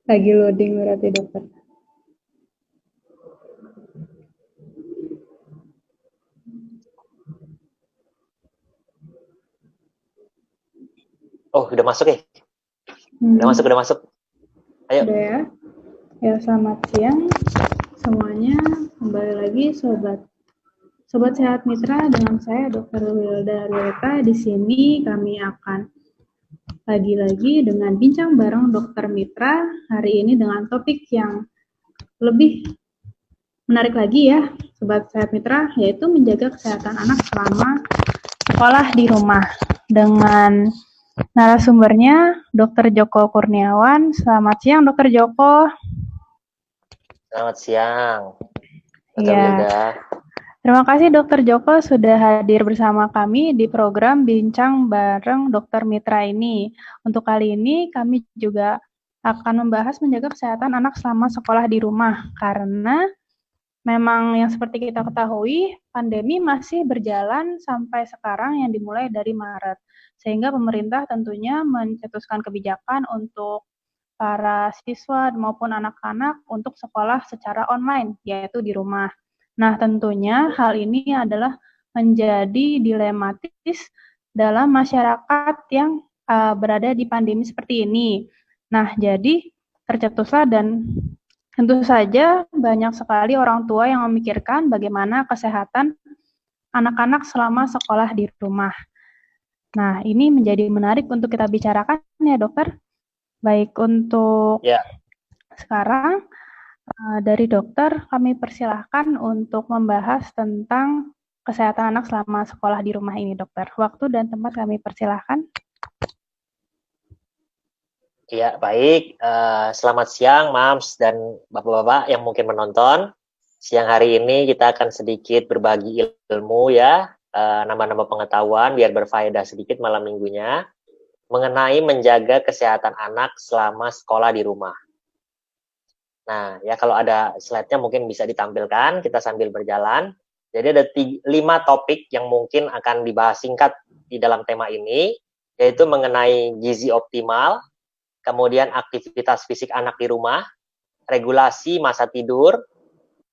Lagi loading berarti dokter. Oh, udah masuk ya? Udah masuk. Ayo. Udah ya. Ya, selamat siang semuanya. Kembali lagi Sobat Sehat Mitra dengan saya Dr. Wilda Arweta. Di sini kami akan lagi-lagi dengan bincang bareng Dokter Mitra hari ini dengan topik yang lebih menarik lagi ya, Sobat Sehat Mitra, yaitu menjaga kesehatan anak selama sekolah di rumah dengan narasumbernya Dr. Joko Kurniawan. Selamat siang Dr. Joko. Selamat siang, Dr. Iya, Wilda. terima kasih Dr. Joko sudah hadir bersama kami di program Bincang Bareng Dr. Mitra ini. Untuk kali ini kami juga akan membahas menjaga kesehatan anak selama sekolah di rumah karena memang yang seperti kita ketahui, pandemi masih berjalan sampai sekarang yang dimulai dari Maret. Sehingga pemerintah tentunya mencetuskan kebijakan untuk para siswa maupun anak-anak untuk sekolah secara online, yaitu di rumah. Nah, tentunya hal ini adalah menjadi dilematis dalam masyarakat yang berada di pandemi seperti ini. Nah, jadi tercetuslah dan tentu saja banyak sekali orang tua yang memikirkan bagaimana kesehatan anak-anak selama sekolah di rumah. Nah, ini menjadi menarik untuk kita bicarakan ya, dokter. Baik, untuk sekarang dari dokter kami persilahkan untuk membahas tentang kesehatan anak selama sekolah di rumah ini, dokter. Waktu dan tempat kami persilahkan. Ya, baik. Selamat siang, Mams dan Bapak-Bapak yang mungkin menonton. Siang hari ini kita akan sedikit berbagi ilmu ya, nambah-nambah pengetahuan biar berfaedah sedikit malam minggunya mengenai menjaga kesehatan anak selama sekolah di rumah. Nah, ya kalau ada slide-nya mungkin bisa ditampilkan, kita sambil berjalan. Jadi ada 5 topik yang mungkin akan dibahas singkat di dalam tema ini, yaitu mengenai gizi optimal, kemudian aktivitas fisik anak di rumah, regulasi masa tidur,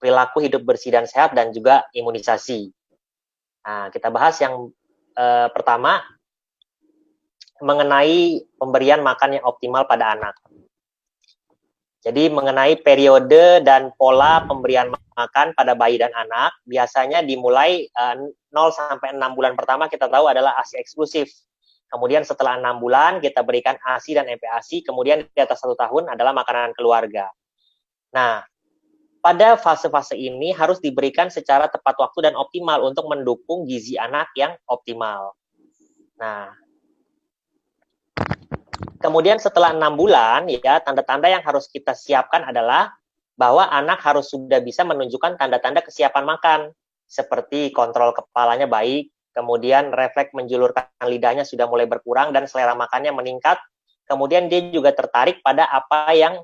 perilaku hidup bersih dan sehat, dan juga imunisasi. Nah, kita bahas yang pertama, mengenai pemberian makan yang optimal pada anak. Jadi mengenai periode dan pola pemberian makan pada bayi dan anak, biasanya dimulai 0 sampai 6 bulan pertama kita tahu adalah ASI eksklusif. Kemudian setelah 6 bulan kita berikan ASI dan MPASI, kemudian di atas 1 tahun adalah makanan keluarga. Nah, pada fase-fase ini harus diberikan secara tepat waktu dan optimal untuk mendukung gizi anak yang optimal. Nah, kemudian setelah 6 bulan, ya tanda-tanda yang harus kita siapkan adalah bahwa anak harus sudah bisa menunjukkan tanda-tanda kesiapan makan, seperti kontrol kepalanya baik, kemudian refleks menjulurkan lidahnya sudah mulai berkurang dan selera makannya meningkat, kemudian dia juga tertarik pada apa yang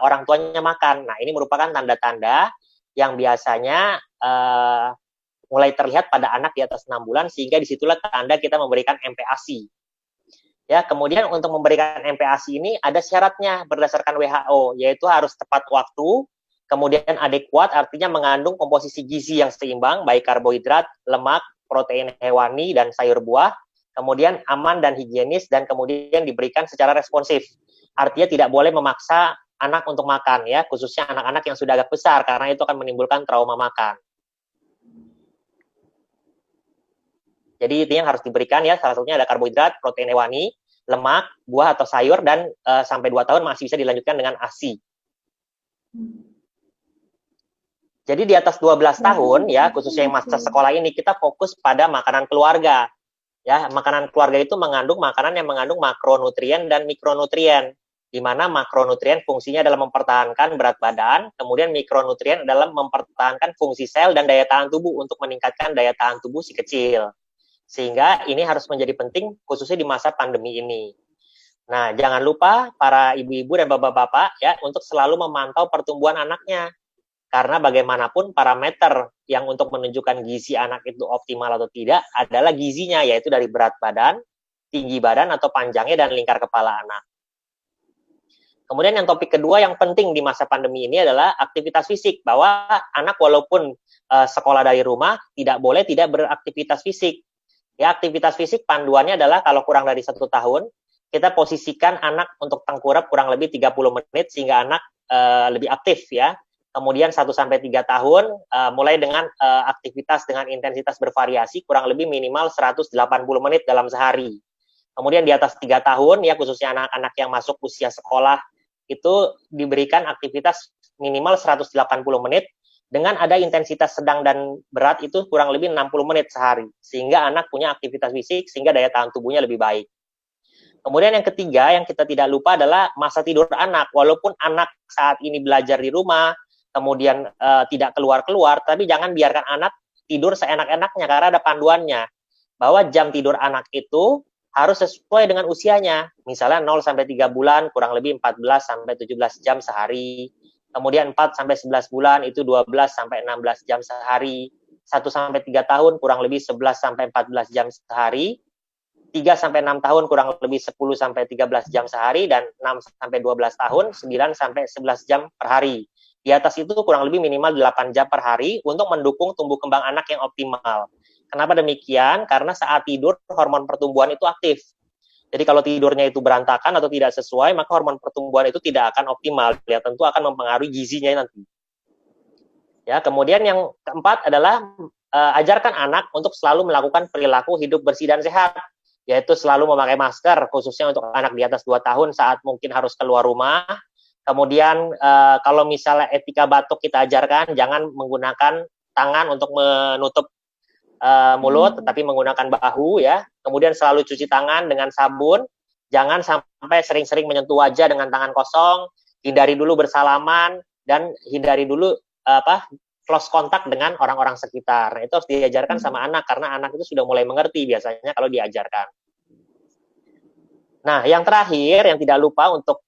orang tuanya makan. Nah, ini merupakan tanda-tanda yang biasanya mulai terlihat pada anak di atas 6 bulan, sehingga disitulah tanda kita memberikan MPASI. Ya, kemudian untuk memberikan MPASI ini ada syaratnya berdasarkan WHO, yaitu harus tepat waktu, kemudian adekuat, artinya mengandung komposisi gizi yang seimbang, baik karbohidrat, lemak, protein hewani, dan sayur buah, kemudian aman dan higienis, dan kemudian diberikan secara responsif. Artinya tidak boleh memaksa anak untuk makan, ya, khususnya anak-anak yang sudah agak besar, karena itu akan menimbulkan trauma makan. Jadi itu yang harus diberikan ya, salah satunya ada karbohidrat, protein hewani, lemak, buah atau sayur, dan sampai 2 tahun masih bisa dilanjutkan dengan ASI. Jadi di atas 12 tahun ya, khususnya yang masa sekolah ini, kita fokus pada makanan keluarga. Ya, makanan keluarga itu mengandung makanan yang mengandung makronutrien dan mikronutrien, di mana makronutrien fungsinya adalah mempertahankan berat badan, kemudian mikronutrien adalah mempertahankan fungsi sel dan daya tahan tubuh untuk meningkatkan daya tahan tubuh si kecil. Sehingga ini harus menjadi penting khususnya di masa pandemi ini. Nah, jangan lupa para ibu-ibu dan bapak-bapak ya untuk selalu memantau pertumbuhan anaknya. Karena bagaimanapun parameter yang untuk menunjukkan gizi anak itu optimal atau tidak adalah gizinya, yaitu dari berat badan, tinggi badan atau panjangnya, dan lingkar kepala anak. Kemudian yang topik kedua yang penting di masa pandemi ini adalah aktivitas fisik, bahwa anak walaupun sekolah dari rumah tidak boleh tidak beraktivitas fisik. Ya, aktivitas fisik panduannya adalah kalau kurang dari 1 tahun, kita posisikan anak untuk tengkurap kurang lebih 30 menit sehingga anak lebih aktif ya. Kemudian 1-3 tahun mulai dengan aktivitas dengan intensitas bervariasi kurang lebih minimal 180 menit dalam sehari. Kemudian di atas 3 tahun ya, khususnya anak-anak yang masuk usia sekolah, itu diberikan aktivitas minimal 180 menit dengan ada intensitas sedang dan berat itu kurang lebih 60 menit sehari, sehingga anak punya aktivitas fisik sehingga daya tahan tubuhnya lebih baik. Kemudian yang ketiga yang kita tidak lupa adalah masa tidur anak. Walaupun anak saat ini belajar di rumah, kemudian tidak keluar-keluar, tapi jangan biarkan anak tidur seenak-enaknya karena ada panduannya bahwa jam tidur anak itu harus sesuai dengan usianya. Misalnya 0-3 bulan kurang lebih 14-17 jam sehari. Kemudian 4-11 bulan itu 12-16 jam sehari. 1-3 tahun kurang lebih 11-14 jam sehari. 3-6 tahun kurang lebih 10-13 jam sehari, dan 6-12 tahun 9-11 jam per hari. Di atas itu kurang lebih minimal 8 jam per hari untuk mendukung tumbuh kembang anak yang optimal. Kenapa demikian? Karena saat tidur hormon pertumbuhan itu aktif. Jadi kalau tidurnya itu berantakan atau tidak sesuai, maka hormon pertumbuhan itu tidak akan optimal. Ya, tentu akan mempengaruhi gizinya nanti. Ya, kemudian yang keempat adalah ajarkan anak untuk selalu melakukan perilaku hidup bersih dan sehat, yaitu selalu memakai masker, khususnya untuk anak di atas 2 tahun saat mungkin harus keluar rumah. Kemudian kalau misalnya etika batuk kita ajarkan, jangan menggunakan tangan untuk menutup mulut, tetapi menggunakan bahu ya. Kemudian selalu cuci tangan dengan sabun, jangan sampai sering-sering menyentuh wajah dengan tangan kosong, hindari dulu bersalaman, dan hindari dulu close contact dengan orang-orang sekitar. Itu harus diajarkan sama anak, karena anak itu sudah mulai mengerti biasanya kalau diajarkan. Nah, yang terakhir yang tidak lupa untuk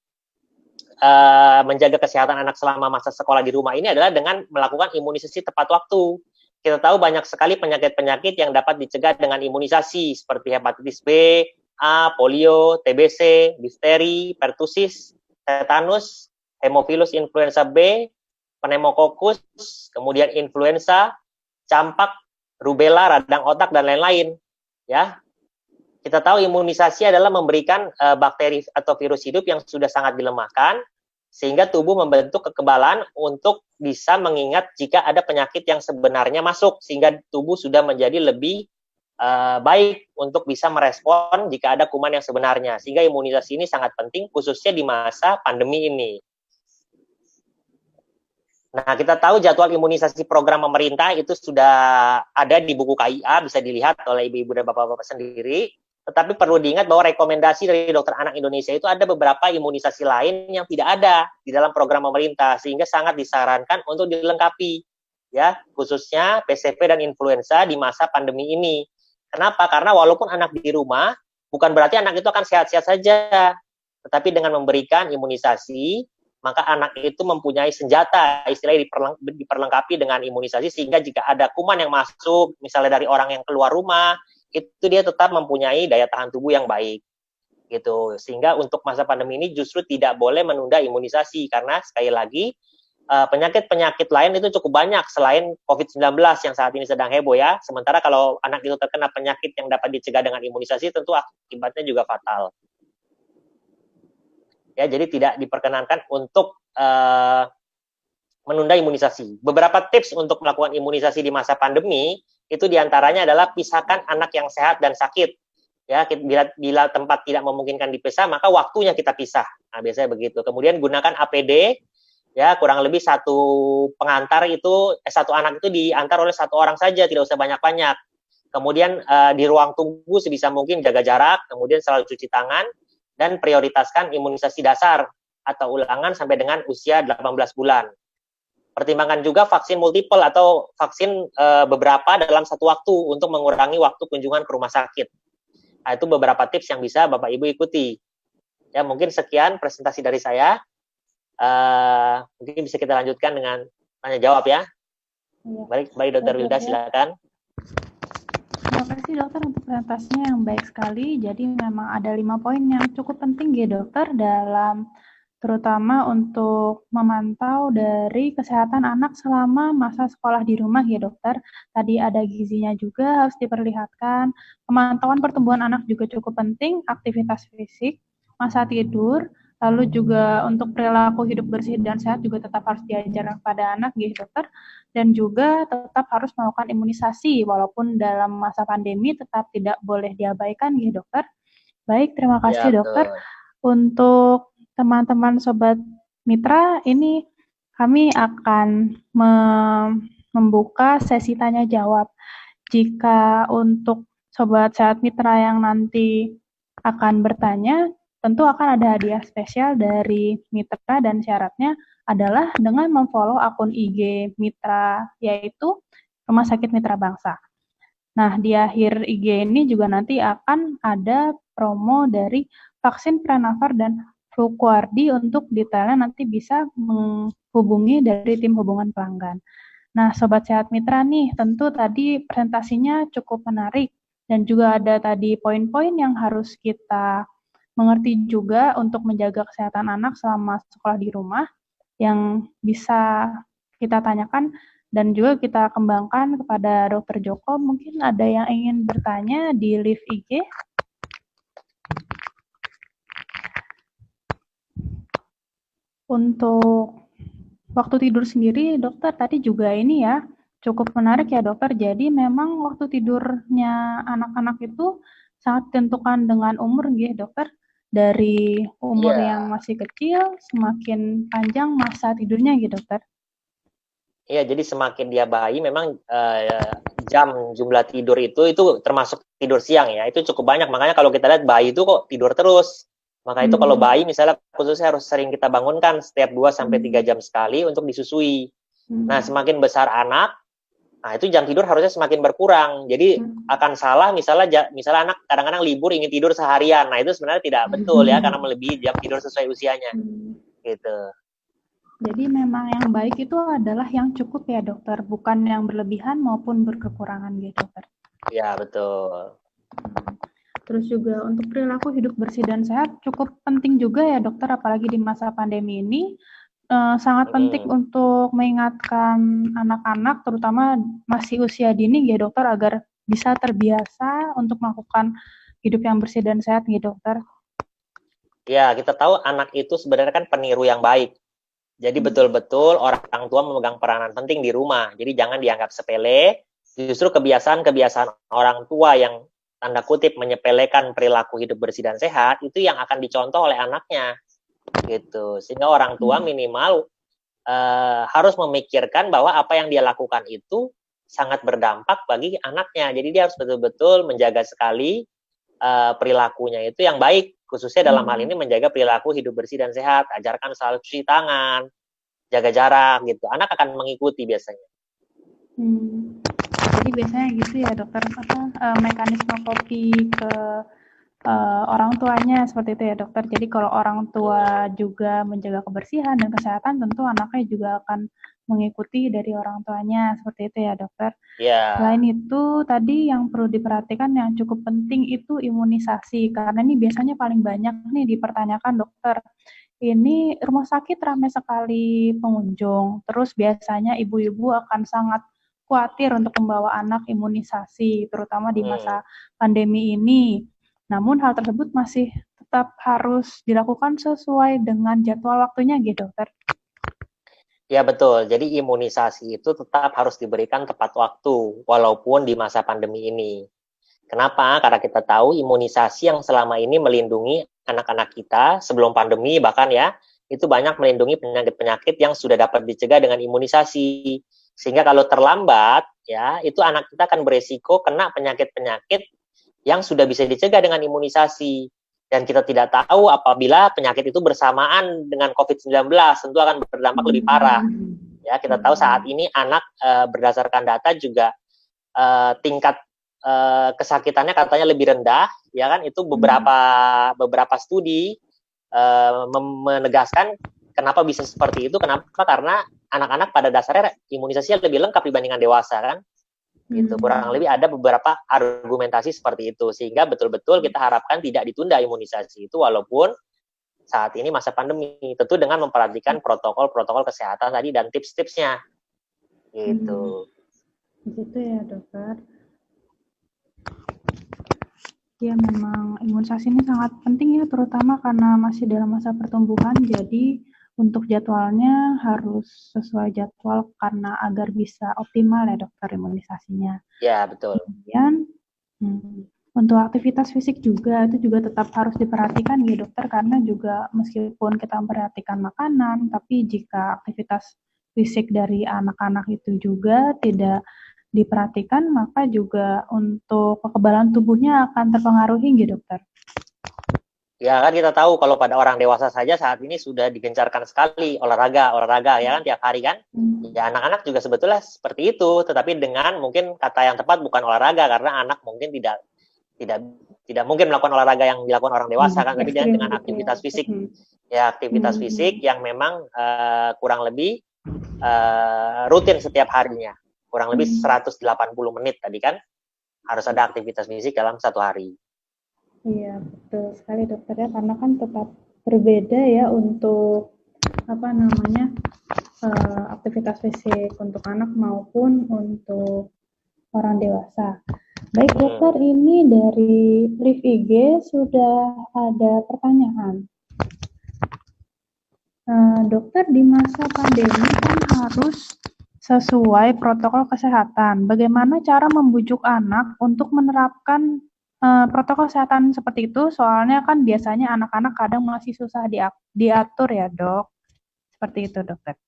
menjaga kesehatan anak selama masa sekolah di rumah ini adalah dengan melakukan imunisasi tepat waktu. Kita tahu banyak sekali penyakit-penyakit yang dapat dicegah dengan imunisasi, seperti hepatitis B, A, polio, TBC, difteri, pertusis, tetanus, hemophilus influenza B, pneumokokus, kemudian influenza, campak, rubella, radang otak, dan lain-lain. Ya, kita tahu imunisasi adalah memberikan bakteri atau virus hidup yang sudah sangat dilemahkan, sehingga tubuh membentuk kekebalan untuk bisa mengingat jika ada penyakit yang sebenarnya masuk, sehingga tubuh sudah menjadi lebih baik untuk bisa merespon jika ada kuman yang sebenarnya. Sehingga imunisasi ini sangat penting, khususnya di masa pandemi ini. Nah, kita tahu jadwal imunisasi program pemerintah itu sudah ada di buku KIA, bisa dilihat oleh ibu-ibu dan bapak-bapak sendiri. Tetapi perlu diingat bahwa rekomendasi dari Dokter Anak Indonesia itu ada beberapa imunisasi lain yang tidak ada di dalam program pemerintah, sehingga sangat disarankan untuk dilengkapi, ya, khususnya PCV dan influenza di masa pandemi ini. Kenapa? Karena walaupun anak di rumah, bukan berarti anak itu akan sehat-sehat saja, tetapi dengan memberikan imunisasi, maka anak itu mempunyai senjata, istilahnya diperlengkapi dengan imunisasi, sehingga jika ada kuman yang masuk, misalnya dari orang yang keluar rumah, itu dia tetap mempunyai daya tahan tubuh yang baik, gitu. Sehingga untuk masa pandemi ini justru tidak boleh menunda imunisasi, karena sekali lagi penyakit-penyakit lain itu cukup banyak selain COVID-19 yang saat ini sedang heboh ya. Sementara kalau anak itu terkena penyakit yang dapat dicegah dengan imunisasi, tentu akibatnya juga fatal. Ya, jadi tidak diperkenankan untuk menunda imunisasi. Beberapa tips untuk melakukan imunisasi di masa pandemi itu diantaranya adalah pisahkan anak yang sehat dan sakit. Ya, bila tempat tidak memungkinkan dipisah, maka waktunya kita pisah. Nah, biasanya begitu. Kemudian gunakan APD. Ya, kurang lebih satu pengantar itu, satu anak itu diantar oleh satu orang saja, tidak usah banyak-banyak. Kemudian di ruang tunggu sebisa mungkin jaga jarak, kemudian selalu cuci tangan, dan prioritaskan imunisasi dasar atau ulangan sampai dengan usia 18 bulan. Pertimbangkan juga vaksin multiple atau vaksin beberapa dalam satu waktu untuk mengurangi waktu kunjungan ke rumah sakit. Nah, itu beberapa tips yang bisa Bapak Ibu ikuti. Ya, mungkin sekian presentasi dari saya. Mungkin bisa kita lanjutkan dengan tanya jawab ya. Baik Dr. Wilda, silakan. Terima kasih dokter untuk presentasinya yang baik sekali. Jadi memang ada 5 poin yang cukup penting ya dokter dalam terutama untuk memantau dari kesehatan anak selama masa sekolah di rumah ya dokter. Tadi ada gizinya juga harus diperlihatkan. Pemantauan pertumbuhan anak juga cukup penting, aktivitas fisik, masa tidur, lalu juga untuk perilaku hidup bersih dan sehat juga tetap harus diajarkan kepada anak ya dokter. Dan juga tetap harus melakukan imunisasi walaupun dalam masa pandemi tetap tidak boleh diabaikan ya dokter. Baik, terima Ya, kasih dokter. betul. Untuk teman-teman Sobat Mitra, ini kami akan membuka sesi tanya jawab. Jika untuk Sobat Sehat Mitra yang nanti akan bertanya, tentu akan ada hadiah spesial dari Mitra dan syaratnya adalah dengan memfollow akun IG Mitra, yaitu Rumah Sakit Mitra Bangsa. Nah, di akhir IG ini juga nanti akan ada promo dari vaksin Pranavar dan Flukuardi untuk detailnya nanti bisa menghubungi dari tim hubungan pelanggan. Nah, Sobat Sehat Mitra nih, tentu tadi presentasinya cukup menarik dan juga ada tadi poin-poin yang harus kita mengerti juga untuk menjaga kesehatan anak selama sekolah di rumah yang bisa kita tanyakan dan juga kita kembangkan kepada Dokter Joko. Mungkin ada yang ingin bertanya di live IG. Untuk waktu tidur sendiri, dokter tadi juga ini ya, cukup menarik ya dokter. Jadi memang waktu tidurnya anak-anak itu sangat ditentukan dengan umur gitu dokter. Dari umur yang Iya. masih kecil, semakin panjang masa tidurnya gitu dokter. Iya, jadi semakin dia bayi memang jam jumlah tidur itu termasuk tidur siang ya. Itu cukup banyak. Makanya kalau kita lihat bayi itu kok tidur terus. Maka itu kalau bayi misalnya khususnya harus sering kita bangunkan setiap 2 sampai 3 jam sekali untuk disusui. Nah, semakin besar anak, nah itu jam tidur harusnya semakin berkurang. Jadi akan salah misalnya anak kadang-kadang libur ingin tidur seharian. Nah, itu sebenarnya tidak betul ya karena melebihi jam tidur sesuai usianya. Gitu. Jadi memang yang baik itu adalah yang cukup ya dokter, bukan yang berlebihan maupun berkekurangan gitu dokter. Ya, betul. Terus juga untuk perilaku hidup bersih dan sehat cukup penting juga ya dokter, apalagi di masa pandemi ini. Sangat penting untuk mengingatkan anak-anak, terutama masih usia dini ya dokter, agar bisa terbiasa untuk melakukan hidup yang bersih dan sehat ya dokter. Ya, kita tahu anak itu sebenarnya kan peniru yang baik. Jadi betul-betul orang tua memegang peranan penting di rumah. Jadi jangan dianggap sepele. Justru kebiasaan-kebiasaan orang tua yang tanda kutip menyepelekan perilaku hidup bersih dan sehat itu yang akan dicontoh oleh anaknya. Gitu. Sehingga orang tua minimal harus memikirkan bahwa apa yang dia lakukan itu sangat berdampak bagi anaknya. Jadi dia harus betul-betul menjaga sekali perilakunya itu yang baik, khususnya dalam hal ini menjaga perilaku hidup bersih dan sehat, ajarkan selalu cuci tangan, jaga jarak gitu. Anak akan mengikuti biasanya. Jadi biasanya gitu ya dokter, mekanisme kopi ke orang tuanya seperti itu ya dokter. Jadi kalau orang tua juga menjaga kebersihan dan kesehatan, tentu anaknya juga akan mengikuti dari orang tuanya seperti itu ya dokter. Ya. Selain itu tadi yang perlu diperhatikan yang cukup penting itu imunisasi, karena ini biasanya paling banyak nih dipertanyakan dokter. Ini rumah sakit ramai sekali pengunjung, terus biasanya ibu-ibu akan sangat khawatir untuk membawa anak imunisasi, terutama di masa pandemi ini. Namun hal tersebut masih tetap harus dilakukan sesuai dengan jadwal waktunya gitu, dokter. Ya betul, jadi imunisasi itu tetap harus diberikan tepat waktu, walaupun di masa pandemi ini. Kenapa? Karena kita tahu imunisasi yang selama ini melindungi anak-anak kita sebelum pandemi bahkan ya, itu banyak melindungi penyakit-penyakit yang sudah dapat dicegah dengan imunisasi. Sehingga kalau terlambat, ya itu anak kita akan beresiko kena penyakit-penyakit yang sudah bisa dicegah dengan imunisasi. Dan kita tidak tahu apabila penyakit itu bersamaan dengan COVID-19, tentu akan berdampak lebih parah. Ya, kita tahu saat ini anak berdasarkan data juga tingkat kesakitannya katanya lebih rendah, ya kan? Itu beberapa studi menegaskan kenapa bisa seperti itu. Kenapa? Karena anak-anak pada dasarnya imunisasinya lebih lengkap dibandingkan dewasa kan? Gitu. Kurang lebih ada beberapa argumentasi seperti itu, sehingga betul-betul kita harapkan tidak ditunda imunisasi itu, walaupun saat ini masa pandemi, tentu dengan memperhatikan protokol-protokol kesehatan tadi dan tips-tipsnya gitu. Gitu ya dokter. Ya memang imunisasi ini sangat penting ya, terutama karena masih dalam masa pertumbuhan, jadi untuk jadwalnya harus sesuai jadwal karena agar bisa optimal ya dokter imunisasinya. Ya betul. Kemudian untuk aktivitas fisik juga itu juga tetap harus diperhatikan ya dokter, karena juga meskipun kita memperhatikan makanan, tapi jika aktivitas fisik dari anak-anak itu juga tidak diperhatikan, maka juga untuk kekebalan tubuhnya akan terpengaruhi gitu dokter. Ya kan kita tahu kalau pada orang dewasa saja saat ini sudah digencarkan sekali olahraga ya kan tiap hari kan. Ya anak-anak juga sebetulnya seperti itu, tetapi dengan mungkin kata yang tepat bukan olahraga, karena anak mungkin tidak mungkin melakukan olahraga yang dilakukan orang dewasa kan, tapi dengan aktivitas fisik. Ya aktivitas fisik yang memang kurang lebih rutin setiap harinya. Kurang lebih 180 menit tadi kan harus ada aktivitas fisik dalam satu hari. Iya, betul sekali dokter ya, karena kan tetap berbeda ya untuk aktivitas fisik untuk anak maupun untuk orang dewasa. Baik dokter, ini dari live IG sudah ada pertanyaan. Dokter, di masa pandemi kan harus sesuai protokol kesehatan. Bagaimana cara membujuk anak untuk menerapkan protokol kesehatan seperti itu? Soalnya kan biasanya anak-anak kadang masih susah diatur ya dok. Seperti itu dokter.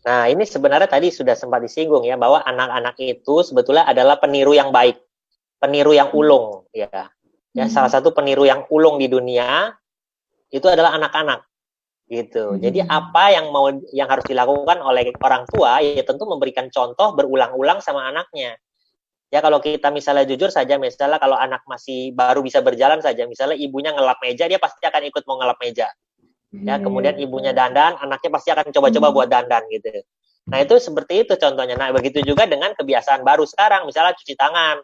Nah ini sebenarnya tadi sudah sempat disinggung ya, bahwa anak-anak itu sebetulnya adalah peniru yang baik, peniru yang ulung ya. Salah satu peniru yang ulung di dunia itu adalah anak-anak. Gitu. Jadi apa yang harus dilakukan oleh orang tua ya tentu memberikan contoh berulang-ulang sama anaknya. Ya kalau kita misalnya jujur saja, misalnya kalau anak masih baru bisa berjalan saja, misalnya ibunya ngelap meja, dia pasti akan ikut mau ngelap meja. Ya kemudian ibunya dandan, anaknya pasti akan coba-coba buat dandan gitu. Nah itu seperti itu contohnya. Nah begitu juga dengan kebiasaan baru sekarang, misalnya cuci tangan.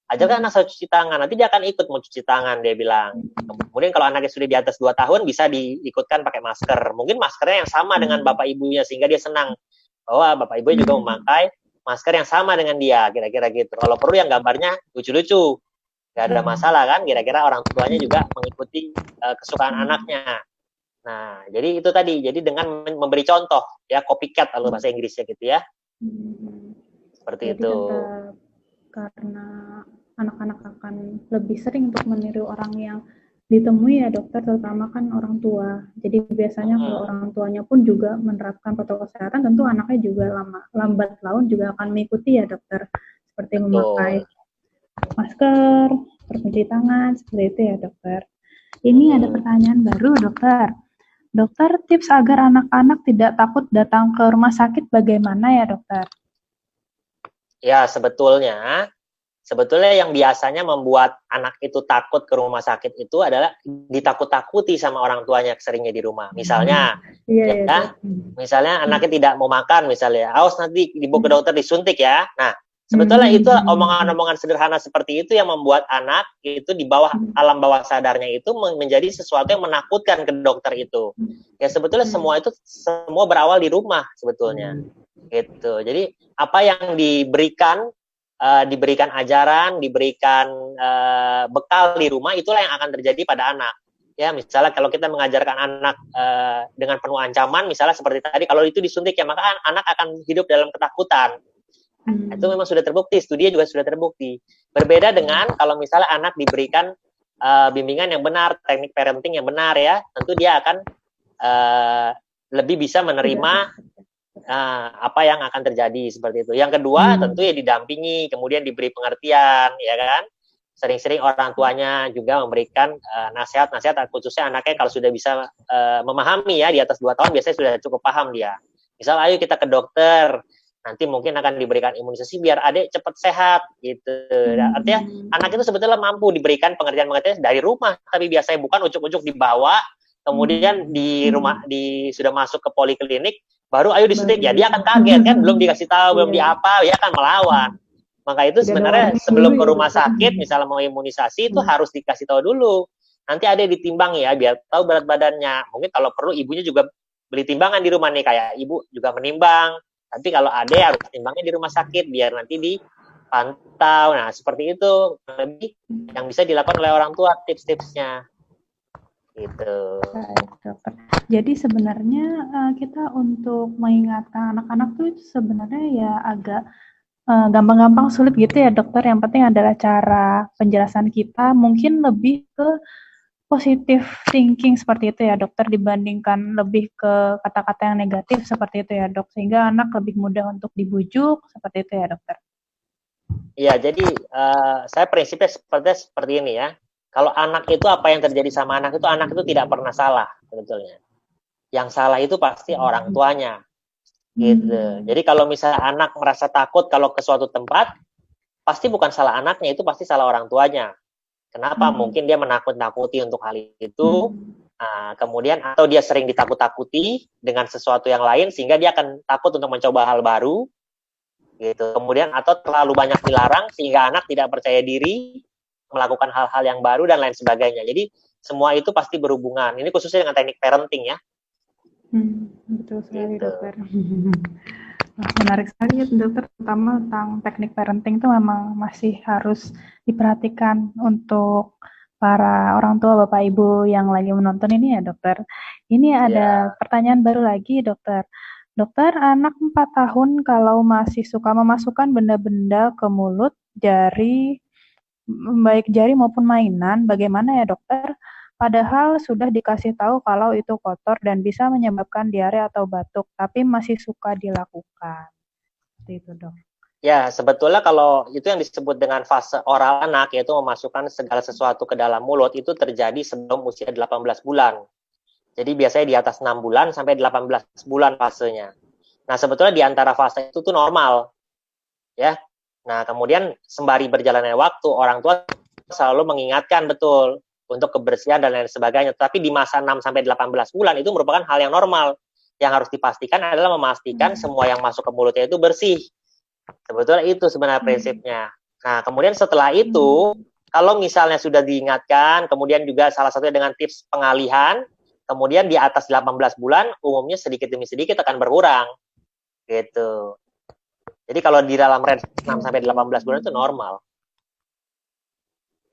Ajarkan anak saya cuci tangan, nanti dia akan ikut mau cuci tangan, dia bilang. Kemudian kalau anaknya sudah di atas 2 tahun, bisa diikutkan pakai masker. Mungkin maskernya yang sama dengan bapak ibunya, sehingga dia senang bahwa bapak ibunya juga memakai masker yang sama dengan dia, kira-kira gitu. Kalau perlu yang gambarnya lucu-lucu, nggak ada masalah kan, kira-kira orang tuanya juga mengikuti kesukaan anaknya. Nah, jadi itu tadi, jadi dengan memberi contoh, ya copycat kalau bahasa Inggrisnya gitu ya. Seperti itu. Karena anak-anak akan lebih sering untuk meniru orang yang ditemui ya dokter, terutama kan orang tua. Jadi biasanya kalau orang tuanya pun juga menerapkan protokol kesehatan, tentu anaknya juga lambat laun juga akan mengikuti ya dokter. Seperti memakai masker, mencuci tangan, seperti itu ya dokter. Ini ada pertanyaan baru dokter. Dokter, tips agar anak-anak tidak takut datang ke rumah sakit bagaimana ya dokter? Ya, sebetulnya yang biasanya membuat anak itu takut ke rumah sakit itu adalah ditakut-takuti sama orang tuanya seringnya di rumah. Misalnya, misalnya anaknya tidak mau makan, misalnya, awas nanti dibawa ke dokter disuntik ya. Nah, sebetulnya itu omongan-omongan sederhana seperti itu yang membuat anak itu di bawah alam bawah sadarnya itu menjadi sesuatu yang menakutkan ke dokter itu. Ya sebetulnya semua berawal di rumah sebetulnya. Gitu. Jadi apa yang diberikan ajaran, diberikan bekal di rumah, itulah yang akan terjadi pada anak. Ya, misalnya kalau kita mengajarkan anak dengan penuh ancaman, misalnya seperti tadi, kalau itu disuntik ya, maka anak akan hidup dalam ketakutan. Itu memang sudah terbukti, studi juga sudah terbukti. Berbeda dengan kalau misalnya anak diberikan bimbingan yang benar, teknik parenting yang benar ya, tentu dia akan lebih bisa menerima apa yang akan terjadi seperti itu. Yang kedua tentu ya didampingi, kemudian diberi pengertian, ya kan. Sering-sering orang tuanya juga memberikan nasihat-nasihat, khususnya anaknya kalau sudah bisa memahami ya, di atas 2 tahun biasanya sudah cukup paham dia. Misal ayo kita ke dokter, nanti mungkin akan diberikan imunisasi biar adik cepat sehat gitu. Artinya anak itu sebetulnya mampu diberikan pengertian-pengertian dari rumah, tapi biasanya bukan ujuk-ujuk dibawa, kemudian di rumah sudah masuk ke poliklinik, baru ayo disuntik, ya dia akan kaget kan, belum dikasih tahu, belum dia akan melawan. Maka itu sebenarnya sebelum ke rumah sakit, misalnya mau imunisasi itu harus dikasih tahu dulu. nanti adek ditimbang ya, biar tahu berat badannya. Mungkin kalau perlu ibunya juga beli timbangan di rumah nih, kayak ibu juga menimbang. Tapi kalau adek harus timbangnya di rumah sakit, biar nanti dipantau. Nah, seperti itu lebih yang bisa dilakukan oleh orang tua, tips-tipsnya. Gitu. Baik, dokter. Jadi sebenarnya kita untuk mengingatkan anak-anak tuh sebenarnya ya agak gampang-gampang sulit gitu ya dokter. Yang penting adalah cara penjelasan kita mungkin lebih ke positive thinking seperti itu ya dokter, dibandingkan lebih ke kata-kata yang negatif seperti itu ya dok, sehingga anak lebih mudah untuk dibujuk seperti itu ya dokter. Iya, jadi saya prinsipnya seperti ini ya. Kalau anak itu apa yang terjadi sama anak itu tidak pernah salah sebetulnya. Yang salah itu pasti orang tuanya. Gitu. Jadi kalau misalnya anak merasa takut kalau ke suatu tempat, pasti bukan salah anaknya, itu pasti salah orang tuanya. Kenapa? Mungkin dia menakut-nakuti untuk hal itu, kemudian atau dia sering ditakut-takuti dengan sesuatu yang lain sehingga dia akan takut untuk mencoba hal baru, gitu. Kemudian atau terlalu banyak dilarang sehingga anak tidak percaya diri melakukan hal-hal yang baru dan lain sebagainya. Jadi semua itu pasti berhubungan. Ini khususnya dengan teknik parenting ya. Betul sekali Gitu. dokter. Menarik sekali ya dokter, terutama tentang teknik parenting itu memang masih harus diperhatikan untuk para orang tua, bapak ibu yang lagi menonton ini ya dokter. Ini ada pertanyaan baru lagi dokter. Dokter, anak 4 tahun kalau masih suka memasukkan benda-benda ke mulut, jari, baik jari maupun mainan, bagaimana ya dokter? Padahal sudah dikasih tahu kalau itu kotor dan bisa menyebabkan diare atau batuk, tapi masih suka dilakukan. Seperti itu, dok. Ya, sebetulnya kalau itu yang disebut dengan fase oral anak, yaitu memasukkan segala sesuatu ke dalam mulut, itu terjadi sebelum usia 18 bulan. Jadi biasanya di atas 6 bulan sampai 18 bulan fasenya. Nah, sebetulnya di antara fase itu tuh normal. Ya. Nah, kemudian sembari berjalannya waktu, orang tua selalu mengingatkan betul untuk kebersihan dan lain sebagainya. Tapi di masa 6 sampai 18 bulan itu merupakan hal yang normal. Yang harus dipastikan adalah memastikan semua yang masuk ke mulutnya itu bersih. Sebetulnya itu sebenarnya prinsipnya. Nah, kemudian setelah itu, kalau misalnya sudah diingatkan, kemudian juga salah satunya dengan tips pengalihan, kemudian di atas 18 bulan, umumnya sedikit demi sedikit akan berkurang. Gitu. Jadi kalau di dalam range 6 sampai 18 bulan itu normal.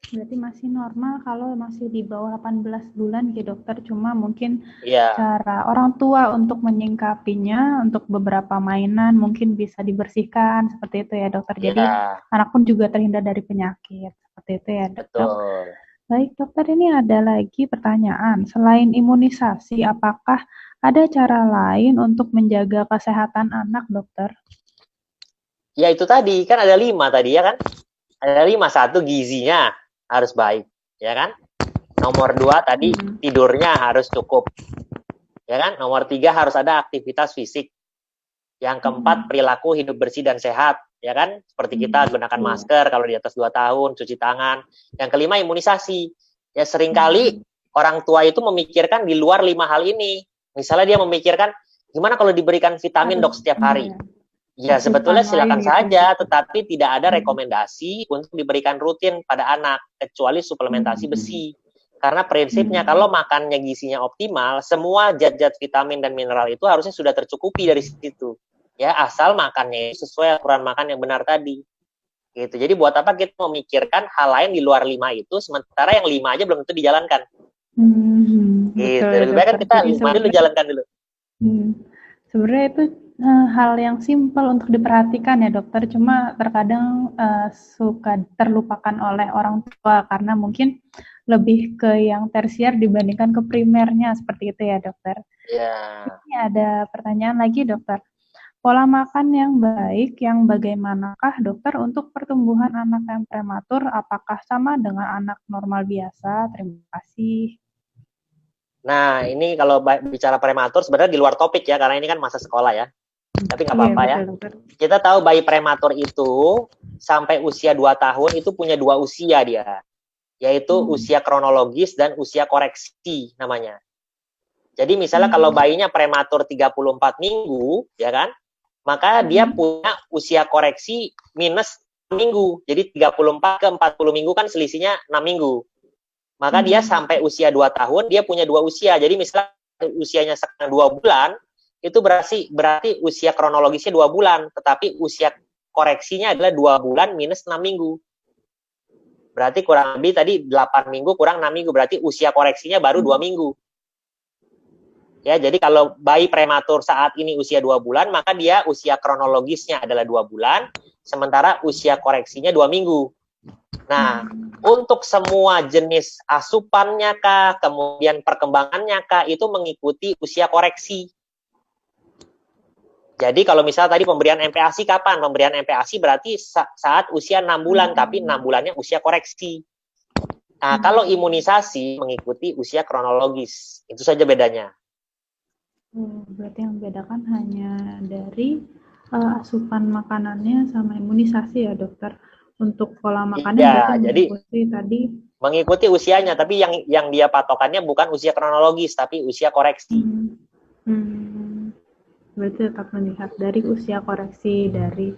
Berarti masih normal kalau masih di bawah 18 bulan ya dokter, cuma mungkin cara orang tua untuk menyingkapinya, untuk beberapa mainan mungkin bisa dibersihkan, seperti itu ya dokter. Jadi anak pun juga terhindar dari penyakit, seperti itu ya dok. Betul. Baik dokter, ini ada lagi pertanyaan. Selain imunisasi, apakah ada cara lain untuk menjaga kesehatan anak dokter? Ya itu tadi, kan ada 5 tadi ya kan? Ada 5, 1 gizinya harus baik, ya kan? Nomor 2 tadi tidurnya harus cukup, ya kan? Nomor 3 harus ada aktivitas fisik. Yang keempat perilaku hidup bersih dan sehat, ya kan? Seperti kita gunakan masker kalau di atas 2 tahun, cuci tangan. Yang kelima imunisasi. Ya seringkali orang tua itu memikirkan di luar 5 hal ini. Misalnya dia memikirkan gimana kalau diberikan vitamin dok setiap hari. Ya sebetulnya silakan saja, tetapi tidak ada rekomendasi untuk diberikan rutin pada anak, kecuali suplementasi besi. Karena prinsipnya kalau makannya gizinya optimal, semua zat-zat vitamin dan mineral itu harusnya sudah tercukupi dari situ. Ya asal makannya itu sesuai aturan makan yang benar tadi. Gitu. Jadi buat apa kita memikirkan hal lain di luar 5 itu, sementara yang 5 aja belum tentu dijalankan. Gitu. Lebih baik kan kita 5 dulu jalankan dulu. Sebenarnya itu hal yang simpel untuk diperhatikan ya dokter, cuma terkadang suka terlupakan oleh orang tua karena mungkin lebih ke yang tersier dibandingkan ke primernya, seperti itu ya dokter. Ini ada pertanyaan lagi dokter. Pola makan yang baik yang bagaimanakah dokter untuk pertumbuhan anak yang prematur? Apakah sama dengan anak normal biasa? Terima kasih. Nah, ini kalau bicara prematur sebenarnya di luar topik ya, karena ini kan masa sekolah ya. Tapi nggak apa-apa ya. Kita tahu bayi prematur itu sampai usia 2 tahun itu punya 2 usia dia. Yaitu usia kronologis dan usia koreksi namanya. Jadi misalnya kalau bayinya prematur 34 minggu, ya kan? Maka dia punya usia koreksi minus minggu. Jadi 34 ke 40 minggu kan selisihnya 6 minggu. Maka dia sampai usia 2 tahun, dia punya 2 usia. Jadi misalnya usianya sekarang 2 bulan, itu berarti usia kronologisnya 2 bulan, tetapi usia koreksinya adalah 2 bulan minus 6 minggu. Berarti kurang lebih tadi 8 minggu kurang 6 minggu, berarti usia koreksinya baru 2 minggu. Ya, jadi kalau bayi prematur saat ini usia 2 bulan, maka dia usia kronologisnya adalah 2 bulan, sementara usia koreksinya 2 minggu. Nah, untuk semua jenis asupannya kah, kemudian perkembangannya kah, itu mengikuti usia koreksi. Jadi kalau misalnya tadi pemberian MPASI kapan? Pemberian MPASI berarti saat usia 6 bulan, tapi 6 bulannya usia koreksi. Nah, kalau imunisasi mengikuti usia kronologis. Itu saja bedanya. Berarti yang membedakan hanya dari asupan makanannya sama imunisasi ya dokter. Untuk pola makannya berarti mengikuti tadi. Mengikuti usianya, tapi yang dia patokannya bukan usia kronologis, tapi usia koreksi. Berarti tetap melihat dari usia koreksi dari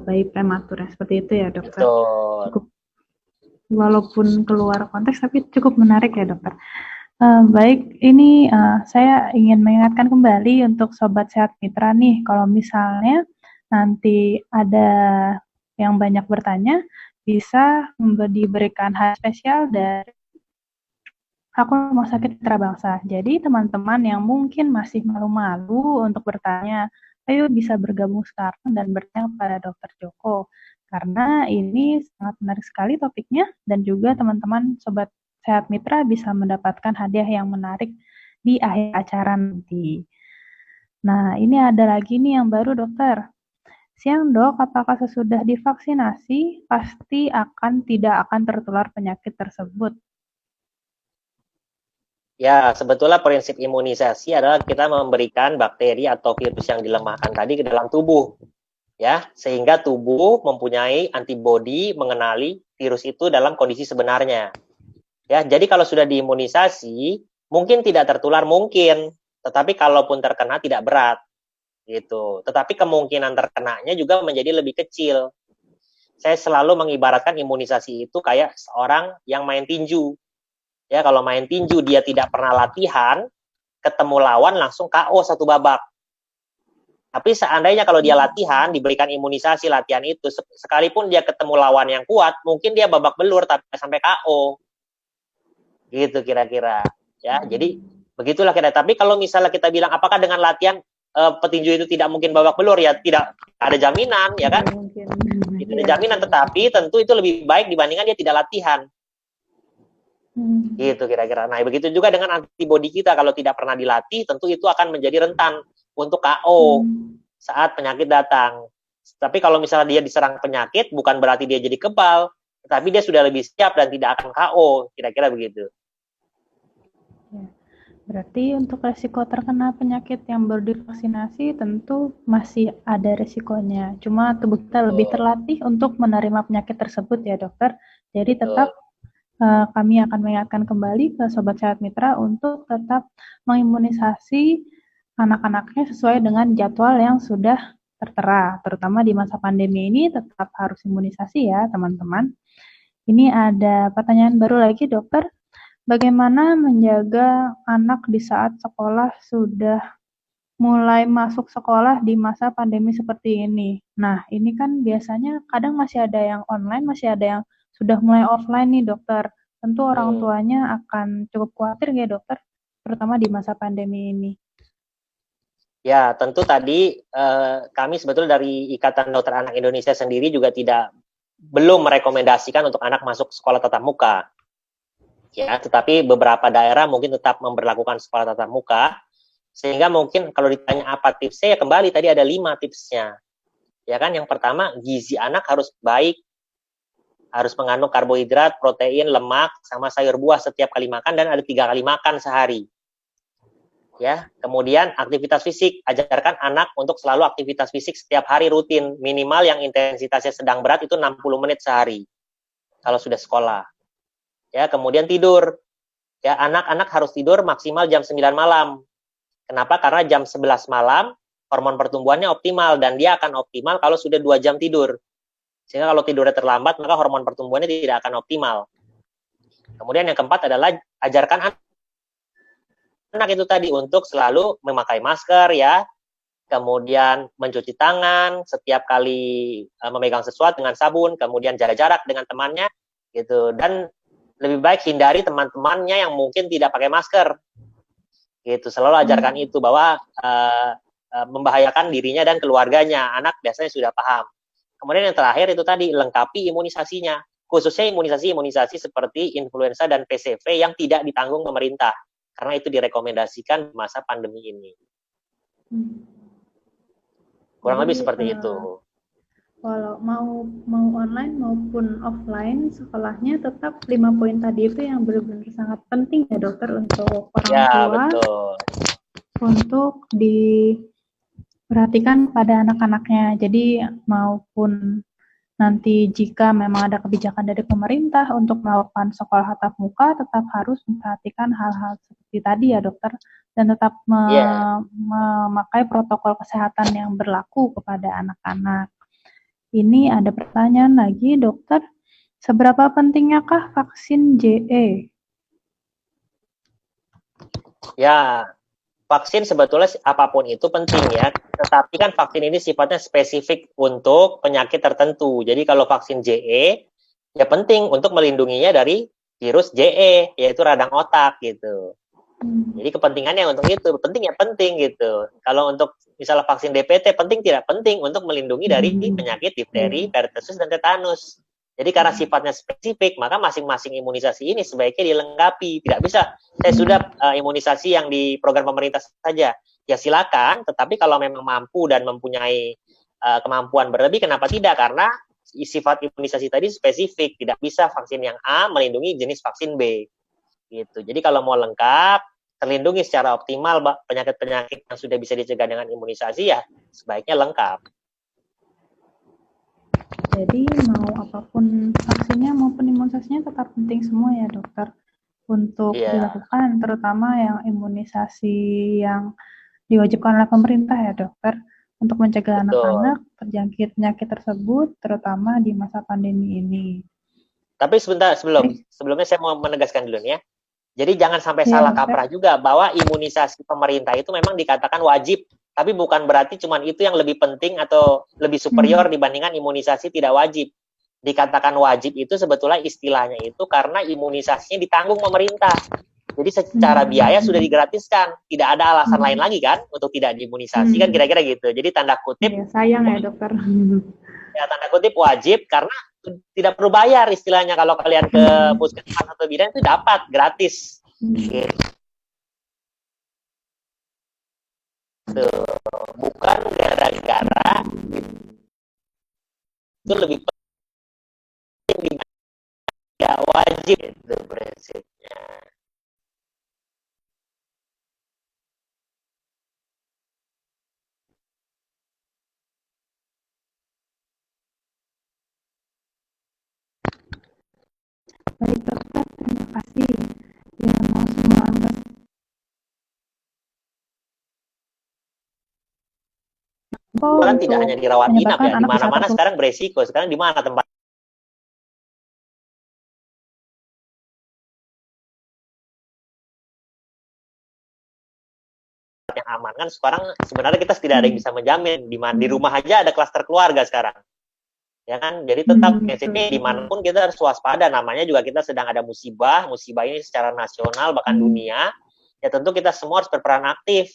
bayi prematur seperti itu ya dokter. Betul. Cukup, walaupun keluar konteks tapi cukup menarik ya dokter. Baik, ini saya ingin mengingatkan kembali untuk Sobat Sehat Mitra nih, kalau misalnya nanti ada yang banyak bertanya, bisa diberikan hal spesial dari Aku Rumah Sakit Mitra Bangsa. Jadi teman-teman yang mungkin masih malu-malu untuk bertanya, ayo bisa bergabung sekarang dan bertanya kepada Dokter Joko. Karena ini sangat menarik sekali topiknya dan juga teman-teman Sobat Sehat Mitra bisa mendapatkan hadiah yang menarik di akhir acara nanti. Nah, ini ada lagi nih yang baru dokter. Siang dok, apakah sesudah divaksinasi pasti tidak akan tertular penyakit tersebut? Ya, sebetulnya prinsip imunisasi adalah kita memberikan bakteri atau virus yang dilemahkan tadi ke dalam tubuh. Ya, sehingga tubuh mempunyai antibodi mengenali virus itu dalam kondisi sebenarnya. Ya, jadi kalau sudah diimunisasi, mungkin tidak tertular mungkin, tetapi kalaupun terkena tidak berat. Gitu. Tetapi kemungkinan terkenanya juga menjadi lebih kecil. Saya selalu mengibaratkan imunisasi itu kayak seorang yang main tinju. Ya, kalau main tinju dia tidak pernah latihan, ketemu lawan langsung KO satu babak. Tapi seandainya kalau dia latihan, diberikan imunisasi latihan itu, sekalipun dia ketemu lawan yang kuat, mungkin dia babak belur tapi sampai KO. Gitu kira-kira. Ya, jadi begitulah kira. Tapi kalau misalnya kita bilang apakah dengan latihan petinju itu tidak mungkin babak belur, ya tidak ada jaminan, ya kan? Tidak ada jaminan, tetapi tentu itu lebih baik dibandingkan dia tidak latihan. Gitu kira-kira. Nah, begitu juga dengan antibodi kita, kalau tidak pernah dilatih, tentu itu akan menjadi rentan untuk KO saat penyakit datang. Tapi kalau misalnya dia diserang penyakit, bukan berarti dia jadi kebal, tetapi dia sudah lebih siap dan tidak akan KO, kira-kira begitu. Berarti untuk resiko terkena penyakit yang baru divaksinasi tentu masih ada resikonya. Cuma tubuh kita lebih terlatih untuk menerima penyakit tersebut ya dokter. Jadi tetap kami akan mengingatkan kembali ke Sobat Sehat Mitra untuk tetap mengimunisasi anak-anaknya sesuai dengan jadwal yang sudah tertera. Terutama di masa pandemi ini tetap harus imunisasi ya teman-teman. Ini ada pertanyaan baru lagi dokter. Bagaimana menjaga anak di saat sekolah sudah mulai masuk sekolah di masa pandemi seperti ini? Nah, ini kan biasanya kadang masih ada yang online, masih ada yang sudah mulai offline nih dokter. Tentu orang tuanya akan cukup khawatir ya dokter, terutama di masa pandemi ini. Ya, tentu tadi kami sebetulnya dari Ikatan Dokter Anak Indonesia sendiri juga belum merekomendasikan untuk anak masuk sekolah tatap muka. Ya, tetapi beberapa daerah mungkin tetap memberlakukan sekolah tatap muka, sehingga mungkin kalau ditanya apa tipsnya, ya kembali tadi ada 5 tipsnya. Ya kan, yang pertama gizi anak harus baik, harus mengandung karbohidrat, protein, lemak, sama sayur buah setiap kali makan dan ada 3 kali makan sehari. Ya, kemudian aktivitas fisik, ajarkan anak untuk selalu aktivitas fisik setiap hari rutin, minimal yang intensitasnya sedang berat itu 60 menit sehari. Kalau sudah sekolah. Ya, kemudian tidur. Ya, anak-anak harus tidur maksimal jam 9 malam. Kenapa? Karena jam 11 malam hormon pertumbuhannya optimal dan dia akan optimal kalau sudah 2 jam tidur. Sehingga kalau tidurnya terlambat, maka hormon pertumbuhannya tidak akan optimal. Kemudian yang keempat adalah ajarkan anak itu tadi untuk selalu memakai masker ya, kemudian mencuci tangan setiap kali memegang sesuatu dengan sabun, kemudian jaga jarak dengan temannya gitu, dan lebih baik hindari teman-temannya yang mungkin tidak pakai masker gitu. Selalu ajarkan itu bahwa membahayakan dirinya dan keluarganya. Anak biasanya sudah paham. Kemudian yang terakhir itu tadi, lengkapi imunisasinya, khususnya imunisasi seperti influenza dan PCV yang tidak ditanggung pemerintah, karena itu direkomendasikan masa pandemi ini. Kurang lebih seperti itu. Kalau mau online maupun offline, sekolahnya tetap 5 poin tadi itu yang benar-benar sangat penting ya dokter untuk orang tua. Betul. Untuk diperhatikan pada anak-anaknya. Jadi maupun nanti jika memang ada kebijakan dari pemerintah untuk melakukan sekolah tatap muka, tetap harus memperhatikan hal-hal seperti tadi ya dokter, dan tetap memakai protokol kesehatan yang berlaku kepada anak-anak. Ini ada pertanyaan lagi dokter, seberapa pentingyakah vaksin JE? Ya, vaksin sebetulnya apapun itu penting ya, tetapi kan vaksin ini sifatnya spesifik untuk penyakit tertentu. Jadi kalau vaksin JE, ya penting untuk melindunginya dari virus JE, yaitu radang otak gitu. Jadi kepentingannya untuk itu, penting gitu. Kalau untuk misalnya vaksin DPT, penting tidak penting untuk melindungi dari penyakit difteri, pertussis, dan tetanus. Jadi karena sifatnya spesifik, maka masing-masing imunisasi ini sebaiknya dilengkapi. Tidak bisa, saya sudah imunisasi yang di program pemerintah saja. Ya silakan, tetapi kalau memang mampu dan mempunyai kemampuan berlebih, kenapa tidak? Karena sifat imunisasi tadi spesifik, tidak bisa vaksin yang A melindungi jenis vaksin B. Gitu. Jadi kalau mau lengkap, terlindungi secara optimal penyakit-penyakit yang sudah bisa dicegah dengan imunisasi, ya sebaiknya lengkap. Jadi mau apapun vaksinnya maupun imunisasinya tetap penting semua ya dokter untuk dilakukan, terutama yang imunisasi yang diwajibkan oleh pemerintah ya dokter, untuk mencegah anak-anak terjangkit penyakit tersebut, terutama di masa pandemi ini. Tapi sebentar, sebelumnya saya mau menegaskan dulu nih ya. Jadi jangan sampai salah kaprah juga bahwa imunisasi pemerintah itu memang dikatakan wajib, tapi bukan berarti cuma itu yang lebih penting atau lebih superior dibandingkan imunisasi tidak wajib. Dikatakan wajib itu sebetulnya istilahnya itu karena imunisasinya ditanggung pemerintah. Jadi secara biaya sudah digratiskan, tidak ada alasan lain lagi kan untuk tidak diimunisasi, kan kira-kira gitu. Jadi tanda kutip, sayang ya dokter. Ya tanda kutip wajib karena tidak perlu bayar istilahnya. Kalau kalian ke puskesmas atau bidan itu dapat gratis. Gitu. Bukan gara-gara itu lebih penting, tidak wajib itu prinsipnya. Baik dokter, terima kasih. Ya mau semua Kan tidak hanya dirawat inap ya, di mana-mana sekarang beresiko. Sekarang di mana tempat yang aman kan? Sekarang sebenarnya kita tidak ada yang bisa menjamin di rumah aja ada klaster keluarga sekarang. Ya kan, jadi tetap prinsipnya dimanapun kita harus waspada. Namanya juga kita sedang ada musibah ini secara nasional bahkan dunia. Ya tentu kita semua harus berperan aktif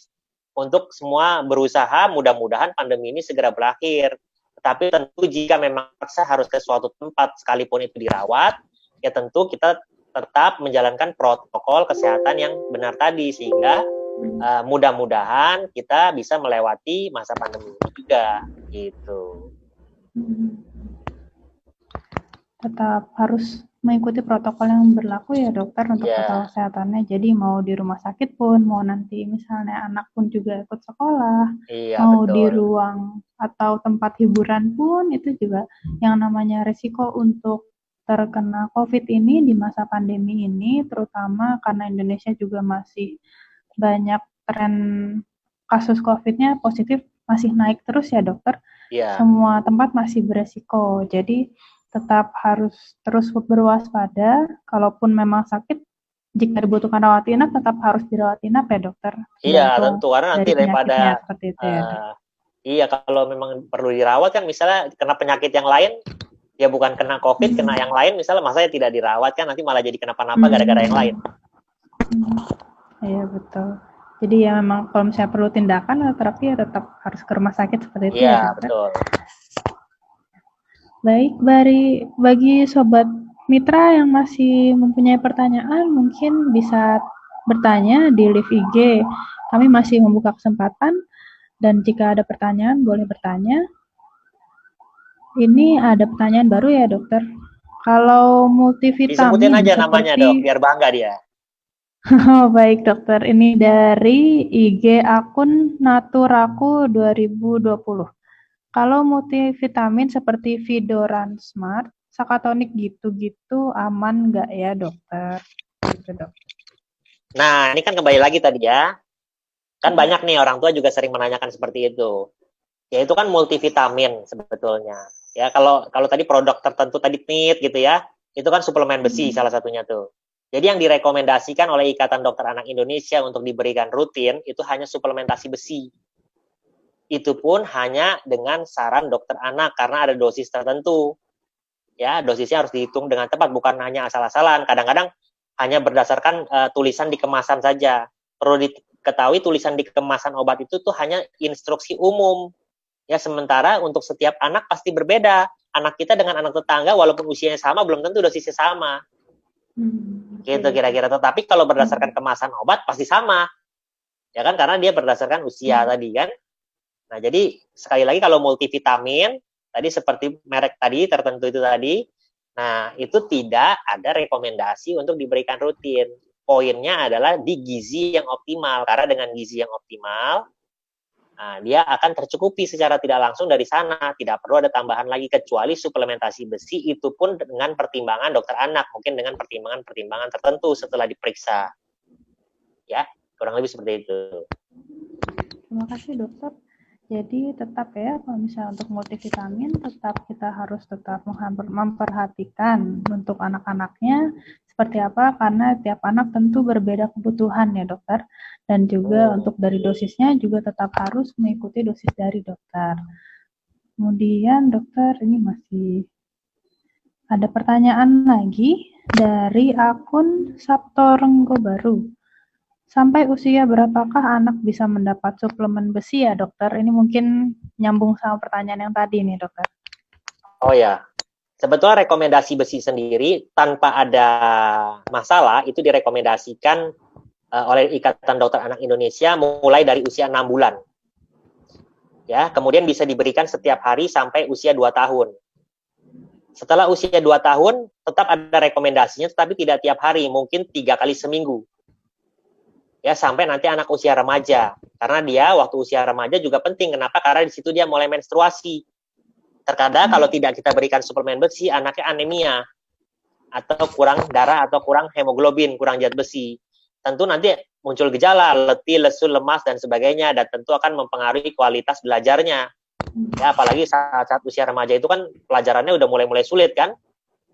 untuk semua berusaha mudah-mudahan pandemi ini segera berakhir. Tetapi tentu jika memang harus ke suatu tempat sekalipun itu dirawat, ya tentu kita tetap menjalankan protokol kesehatan yang benar tadi sehingga mudah-mudahan kita bisa melewati masa pandemi ini juga gitu. Tetap harus mengikuti protokol yang berlaku ya dokter untuk protokol kesehatannya. Jadi mau di rumah sakit pun, mau nanti misalnya anak pun juga ikut sekolah, mau betul. Di ruang atau tempat hiburan pun itu juga yang namanya risiko untuk terkena COVID ini di masa pandemi ini, terutama karena Indonesia juga masih banyak tren kasus COVID-nya positif masih naik terus ya dokter. Semua tempat masih beresiko. Jadi tetap harus terus berwaspada. Kalaupun memang sakit, jika dibutuhkan rawat inap, tetap harus dirawat inap ya dokter. Iya, Tergantung tentu karena nanti dari daripada penyakitnya seperti itu ya dok. iya kalau memang perlu dirawat kan misalnya kena penyakit yang lain ya bukan kena COVID, kena yang lain misalnya masanya tidak dirawat kan nanti malah jadi kenapa-napa gara-gara yang lain. Iya betul. Jadi ya memang kalau misalnya perlu tindakan atau terapi ya tetap harus ke rumah sakit seperti itu ya Iya, dokter. betul. Baik, bagi sobat mitra yang masih mempunyai pertanyaan mungkin bisa bertanya di live IG. Kami masih membuka kesempatan dan jika ada pertanyaan boleh bertanya. Ini ada pertanyaan baru ya dokter. Kalau multivitamin Disebutin aja seperti... namanya dok, biar bangga dia. Oh, baik dokter, ini dari IG akun Naturaku 2020. Kalau multivitamin seperti Vidoran Smart, Sakatonik gitu-gitu aman nggak ya dokter? Gitu dok. Nah, ini kan kembali lagi tadi ya. Kan banyak nih orang tua juga sering menanyakan seperti itu. Ya itu kan multivitamin sebetulnya. Ya kalau tadi produk tertentu tadi NIT gitu ya, itu kan suplemen besi salah satunya tuh. Jadi yang direkomendasikan oleh Ikatan Dokter Anak Indonesia untuk diberikan rutin itu hanya suplementasi besi. Itu pun hanya dengan saran dokter anak karena ada dosis tertentu. Ya, dosisnya harus dihitung dengan tepat, bukan hanya asal-asalan. Kadang-kadang hanya berdasarkan tulisan di kemasan saja. Perlu diketahui tulisan di kemasan obat itu tuh hanya instruksi umum. Ya, sementara untuk setiap anak pasti berbeda. Anak kita dengan anak tetangga walaupun usianya sama belum tentu dosisnya sama. Gitu kira-kira. Tetapi kalau berdasarkan kemasan obat pasti sama. Ya kan karena dia berdasarkan usia tadi kan. Nah, jadi sekali lagi kalau multivitamin tadi seperti merek tadi tertentu itu tadi, nah itu tidak ada rekomendasi untuk diberikan rutin. Poinnya adalah di gizi yang optimal. Karena dengan gizi yang optimal nah, dia akan tercukupi secara tidak langsung dari sana. Tidak perlu ada tambahan lagi kecuali suplementasi besi itu pun dengan pertimbangan dokter anak. Mungkin dengan pertimbangan tertentu setelah diperiksa. Ya, kurang lebih seperti itu. Terima kasih dokter. Jadi tetap ya kalau misalnya untuk multivitamin kita harus tetap memperhatikan untuk anak-anaknya seperti apa karena tiap anak tentu berbeda kebutuhan ya dokter dan juga untuk dari dosisnya juga tetap harus mengikuti dosis dari dokter. Kemudian dokter ini masih ada pertanyaan lagi dari akun Sabto Renggo Baru. Sampai usia berapakah anak bisa mendapat suplemen besi ya dokter? Ini mungkin nyambung sama pertanyaan yang tadi nih dokter. Oh ya, sebetulnya rekomendasi besi sendiri tanpa ada masalah itu direkomendasikan oleh Ikatan Dokter Anak Indonesia mulai dari usia 6 bulan. Ya, kemudian bisa diberikan setiap hari sampai usia 2 tahun. Setelah usia 2 tahun tetap ada rekomendasinya tetapi tidak tiap hari, mungkin 3 kali seminggu. Ya, sampai nanti anak usia remaja. Karena dia waktu usia remaja juga penting. Kenapa? Karena di situ dia mulai menstruasi. Terkadang kalau tidak kita berikan suplemen besi, anaknya anemia atau kurang darah atau kurang hemoglobin, kurang zat besi. Tentu nanti muncul gejala letih, lesu, lemas dan sebagainya dan tentu akan mempengaruhi kualitas belajarnya. Ya, apalagi saat usia remaja itu kan pelajarannya udah mulai sulit kan.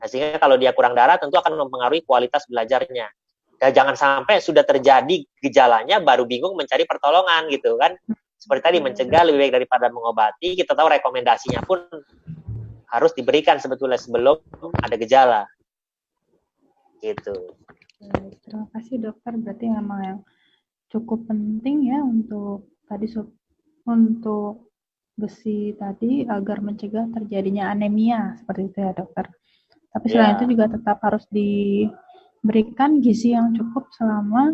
Nah, sehingga kalau dia kurang darah tentu akan mempengaruhi kualitas belajarnya. Dan jangan sampai sudah terjadi gejalanya baru bingung mencari pertolongan gitu kan. Seperti tadi mencegah lebih baik daripada mengobati. Kita tahu rekomendasinya pun harus diberikan sebetulnya sebelum ada gejala. Gitu. Terima kasih dokter. Berarti memang yang cukup penting ya untuk besi tadi agar mencegah terjadinya anemia seperti itu ya dokter. Tapi selain itu juga tetap harus diberikan gizi yang cukup selama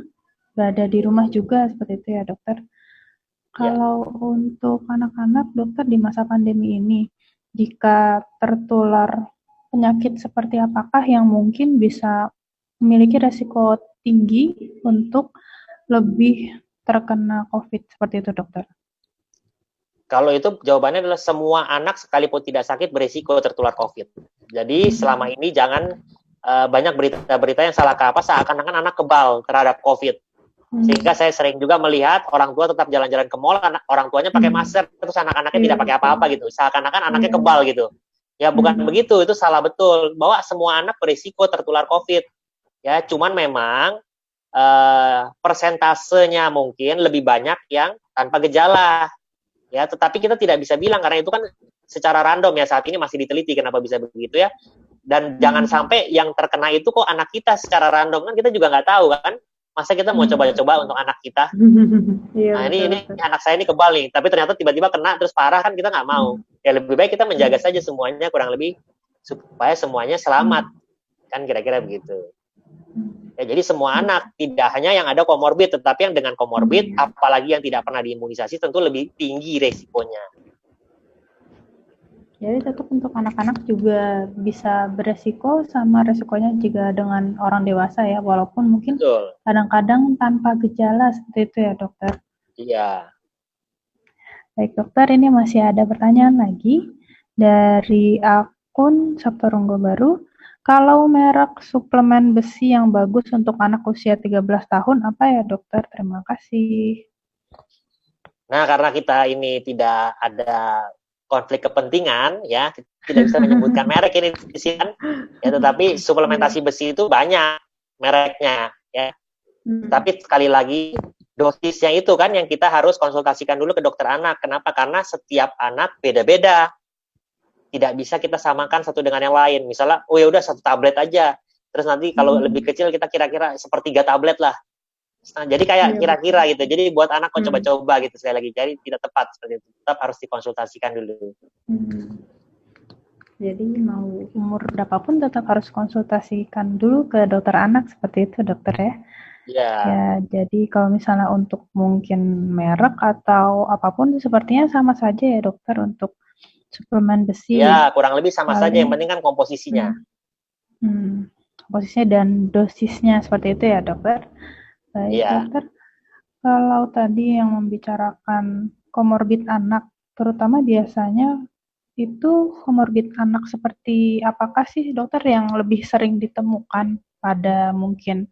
berada di rumah juga seperti itu ya dokter. Kalau untuk anak-anak dokter di masa pandemi ini, jika tertular penyakit seperti apakah yang mungkin bisa memiliki resiko tinggi untuk lebih terkena COVID seperti itu dokter? Kalau itu jawabannya adalah semua anak sekalipun tidak sakit berisiko tertular COVID. Jadi selama ini jangan banyak berita-berita yang salah kaprah seakan-akan anak kebal terhadap COVID. Sehingga saya sering juga melihat orang tua tetap jalan-jalan ke mall, orang tuanya pakai masker, terus anak-anaknya tidak pakai apa-apa gitu. Seakan-akan anaknya kebal gitu. Ya bukan begitu, itu salah betul. Bahwa semua anak berisiko tertular COVID. Ya, cuman memang persentasenya mungkin lebih banyak yang tanpa gejala. Ya, tetapi kita tidak bisa bilang karena itu kan secara random ya, saat ini masih diteliti kenapa bisa begitu ya. Dan jangan sampai yang terkena itu kok anak kita secara random, kan kita juga nggak tahu kan. Masa kita mau coba-coba untuk anak kita? Nah, ini anak saya ini kebal nih, tapi ternyata tiba-tiba kena terus parah, kan kita nggak mau. Ya lebih baik kita menjaga saja semuanya kurang lebih supaya semuanya selamat, kan kira-kira begitu. Ya, jadi semua anak, tidak hanya yang ada komorbid, tetapi yang dengan komorbid, apalagi yang tidak pernah diimunisasi, tentu lebih tinggi resikonya. Jadi tetap untuk anak-anak juga bisa beresiko sama resikonya juga dengan orang dewasa ya, walaupun mungkin kadang-kadang tanpa gejala seperti itu ya dokter. Iya. Baik dokter, ini masih ada pertanyaan lagi dari akun Saptorunggo Baru. Kalau merek suplemen besi yang bagus untuk anak usia 13 tahun apa ya dokter? Terima kasih. Nah, karena kita ini tidak ada konflik kepentingan, ya tidak bisa menyebutkan merek ini di sini kan, ya tetapi suplementasi besi itu banyak mereknya, ya. Tapi sekali lagi dosisnya itu kan yang kita harus konsultasikan dulu ke dokter anak. Kenapa? Karena setiap anak beda-beda, tidak bisa kita samakan satu dengan yang lain. Misalnya, oh ya udah 1 tablet aja, terus nanti kalau lebih kecil kita kira-kira 1/3 tablet lah. Nah, jadi kayak kira-kira gitu. Jadi buat anak kok coba-coba gitu sekali lagi. Jadi tidak tepat seperti itu. Tetap harus dikonsultasikan dulu. Jadi mau umur berapapun tetap harus konsultasikan dulu ke dokter anak seperti itu dokter ya. Ya, jadi kalau misalnya untuk mungkin merek atau apapun sepertinya sama saja ya dokter untuk suplemen besi. Ya, kurang lebih sama saja. Yang penting kan komposisinya. Komposisinya dan dosisnya seperti itu ya dokter. Baik dokter, kalau tadi yang membicarakan komorbid anak, terutama biasanya itu komorbid anak seperti apakah sih dokter yang lebih sering ditemukan pada mungkin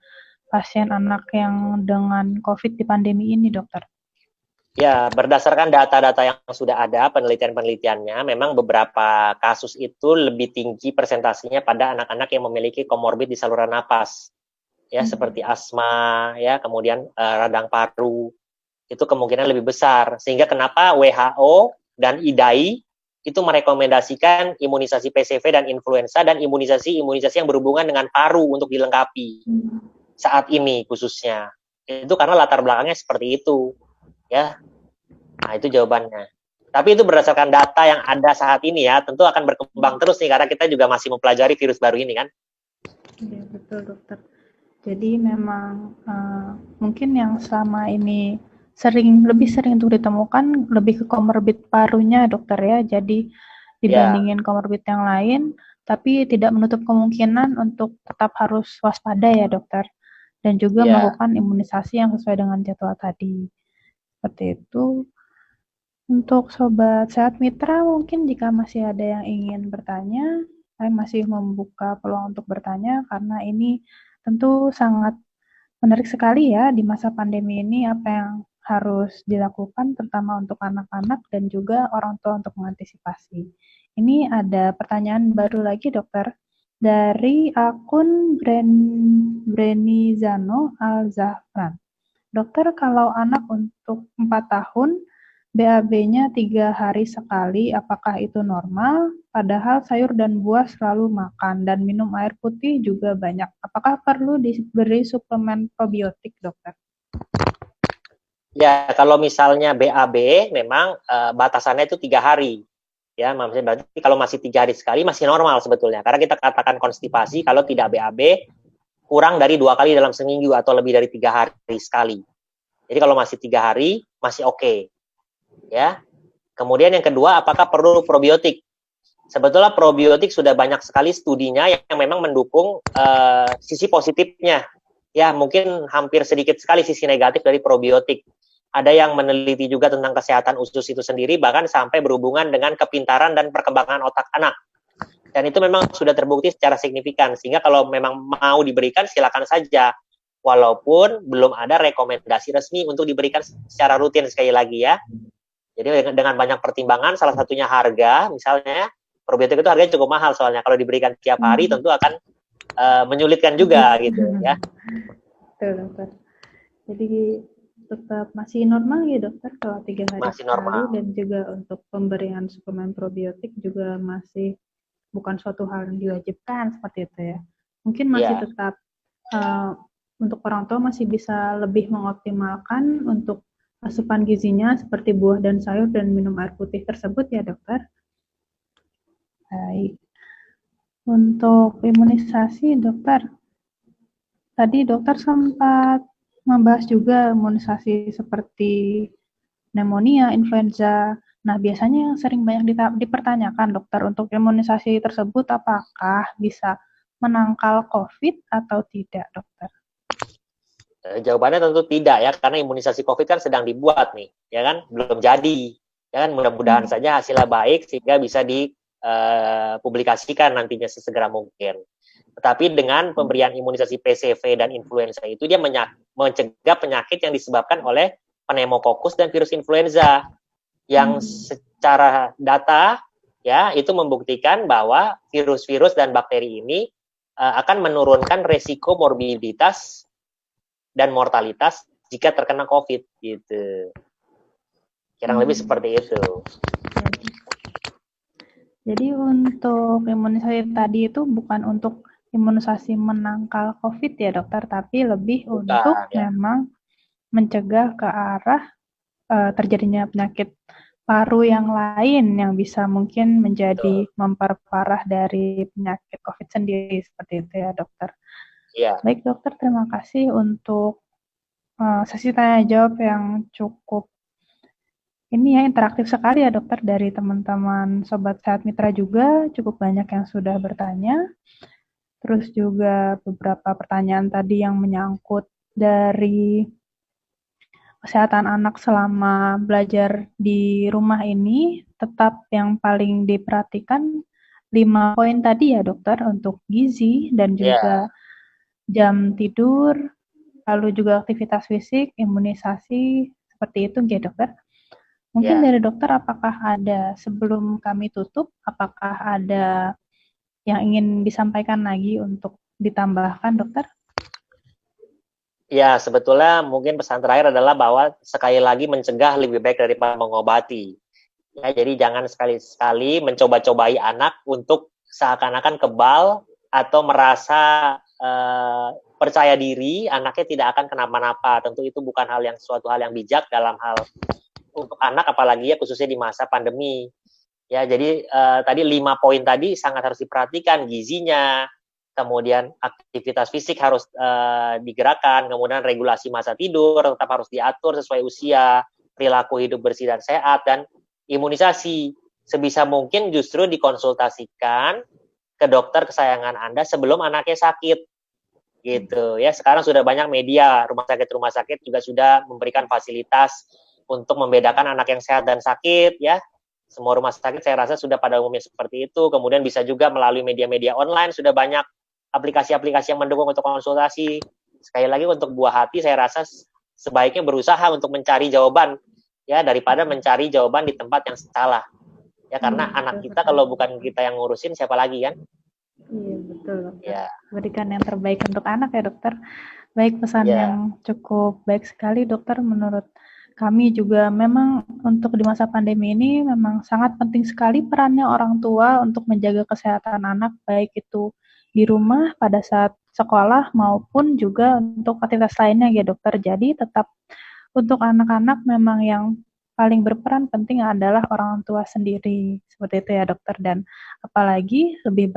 pasien anak yang dengan COVID di pandemi ini dokter? Ya, berdasarkan data-data yang sudah ada, penelitian-penelitiannya, memang beberapa kasus itu lebih tinggi presentasinya pada anak-anak yang memiliki komorbid di saluran napas. Ya, seperti asma, ya, kemudian radang paru, itu kemungkinan lebih besar. Sehingga kenapa WHO dan IDAI itu merekomendasikan imunisasi PCV dan influenza dan imunisasi yang berhubungan dengan paru untuk dilengkapi saat ini khususnya. Itu karena latar belakangnya seperti itu, ya. Nah, itu jawabannya. Tapi itu berdasarkan data yang ada saat ini ya, tentu akan berkembang terus nih karena kita juga masih mempelajari virus baru ini kan. Iya, betul dokter. Jadi memang mungkin yang selama ini lebih sering untuk ditemukan lebih ke komorbid parunya dokter ya. Jadi dibandingin komorbid yang lain, tapi tidak menutup kemungkinan untuk tetap harus waspada ya dokter. Dan juga melakukan imunisasi yang sesuai dengan jadwal tadi. Seperti itu. Untuk Sobat Sehat Mitra, mungkin jika masih ada yang ingin bertanya, saya masih membuka peluang untuk bertanya karena ini tentu sangat menarik sekali ya di masa pandemi ini apa yang harus dilakukan terutama untuk anak-anak dan juga orang tua untuk mengantisipasi. Ini ada pertanyaan baru lagi dokter dari akun Brenizano Al-Zafran. Dokter, kalau anak untuk 4 tahun BAB-nya 3 hari sekali, apakah itu normal? Padahal sayur dan buah selalu makan dan minum air putih juga banyak. Apakah perlu diberi suplemen probiotik, dokter? Ya, kalau misalnya BAB memang batasannya itu 3 hari. Ya, maksudnya berarti kalau masih 3 hari sekali masih normal sebetulnya. Karena kita katakan konstipasi kalau tidak BAB kurang dari 2 kali dalam seminggu atau lebih dari 3 hari sekali. Jadi kalau masih 3 hari masih oke. Ya. Kemudian yang kedua, apakah perlu probiotik? Sebetulnya probiotik sudah banyak sekali studinya yang memang mendukung sisi positifnya. Ya, mungkin hampir sedikit sekali sisi negatif dari probiotik. Ada yang meneliti juga tentang kesehatan usus itu sendiri, bahkan sampai berhubungan dengan kepintaran dan perkembangan otak anak. Dan itu memang sudah terbukti secara signifikan. Sehingga kalau memang mau diberikan, silakan saja. Walaupun belum ada rekomendasi resmi untuk diberikan secara rutin sekali lagi ya. Jadi dengan banyak pertimbangan, salah satunya harga, misalnya Probiotik itu harganya cukup mahal soalnya kalau diberikan tiap hari tentu akan menyulitkan juga gitu ya. Betul, dokter. Jadi tetap masih normal ya dokter kalau 3 hari Masih sekali, normal. dan juga untuk pemberian suplemen probiotik juga masih bukan suatu hal yang diwajibkan seperti itu ya. Mungkin masih tetap untuk orang tua masih bisa lebih mengoptimalkan untuk asupan gizinya seperti buah dan sayur dan minum air putih tersebut ya dokter. Baik. Untuk imunisasi dokter, tadi dokter sempat membahas juga imunisasi seperti pneumonia, influenza. Nah, biasanya yang sering banyak dipertanyakan dokter, untuk imunisasi tersebut apakah bisa menangkal COVID atau tidak, dokter? Jawabannya tentu tidak ya, karena imunisasi COVID kan sedang dibuat nih, ya kan, belum jadi, ya kan, mudah-mudahan saja hasilnya baik sehingga bisa dipublikasikan nantinya sesegera mungkin. Tetapi dengan pemberian imunisasi PCV dan influenza itu dia mencegah penyakit yang disebabkan oleh pneumokokus dan virus influenza yang secara data ya itu membuktikan bahwa virus-virus dan bakteri ini akan menurunkan resiko morbiditas dan mortalitas jika terkena COVID gitu. Kurang lebih seperti itu. Jadi untuk imunisasi tadi itu bukan untuk imunisasi menangkal COVID ya dokter, tapi lebih Bukan, untuk ya. memang mencegah ke arah terjadinya penyakit paru yang lain yang bisa mungkin menjadi memperparah dari penyakit COVID sendiri, seperti itu ya dokter. Iya. Baik dokter, terima kasih untuk sesi tanya jawab yang cukup ini ya, interaktif sekali ya dokter, dari teman-teman Sobat Sehat Mitra juga cukup banyak yang sudah bertanya. Terus juga beberapa pertanyaan tadi yang menyangkut dari kesehatan anak selama belajar di rumah ini, tetap yang paling diperhatikan 5 poin tadi ya dokter, untuk gizi dan juga jam tidur, lalu juga aktivitas fisik, imunisasi, seperti itu ya dokter. Mungkin dari dokter, apakah ada, sebelum kami tutup, apakah ada yang ingin disampaikan lagi untuk ditambahkan dokter? Ya, sebetulnya mungkin pesan terakhir adalah bahwa sekali lagi mencegah lebih baik daripada mengobati. Ya, jadi jangan sekali-sekali mencoba-cobai anak untuk seakan-akan kebal atau merasa percaya diri anaknya tidak akan kenapa-napa. Tentu itu bukan suatu hal yang bijak dalam hal untuk anak, apalagi ya khususnya di masa pandemi. Ya, jadi tadi 5 poin tadi sangat harus diperhatikan, gizinya, kemudian aktivitas fisik harus digerakkan, kemudian regulasi masa tidur tetap harus diatur sesuai usia, perilaku hidup bersih dan sehat, dan imunisasi sebisa mungkin justru dikonsultasikan ke dokter kesayangan Anda sebelum anaknya sakit. Gitu ya. Sekarang sudah banyak media, rumah sakit juga sudah memberikan fasilitas untuk membedakan anak yang sehat dan sakit ya. Semua rumah sakit saya rasa sudah pada umumnya seperti itu. Kemudian bisa juga melalui media-media online, sudah banyak aplikasi-aplikasi yang mendukung untuk konsultasi. Sekali lagi untuk buah hati saya rasa sebaiknya berusaha untuk mencari jawaban ya, daripada mencari jawaban di tempat yang salah. Ya, karena anak kita kalau bukan kita yang ngurusin, siapa lagi kan? Iya, betul dokter. Ya. Berikan yang terbaik untuk anak ya dokter. Baik, pesan yang cukup baik sekali dokter. Menurut kami juga memang untuk di masa pandemi ini memang sangat penting sekali perannya orang tua untuk menjaga kesehatan anak, baik itu di rumah pada saat sekolah maupun juga untuk aktivitas lainnya ya dokter. Jadi tetap untuk anak-anak memang yang paling berperan penting adalah orang tua sendiri, seperti itu ya dokter. Dan apalagi lebih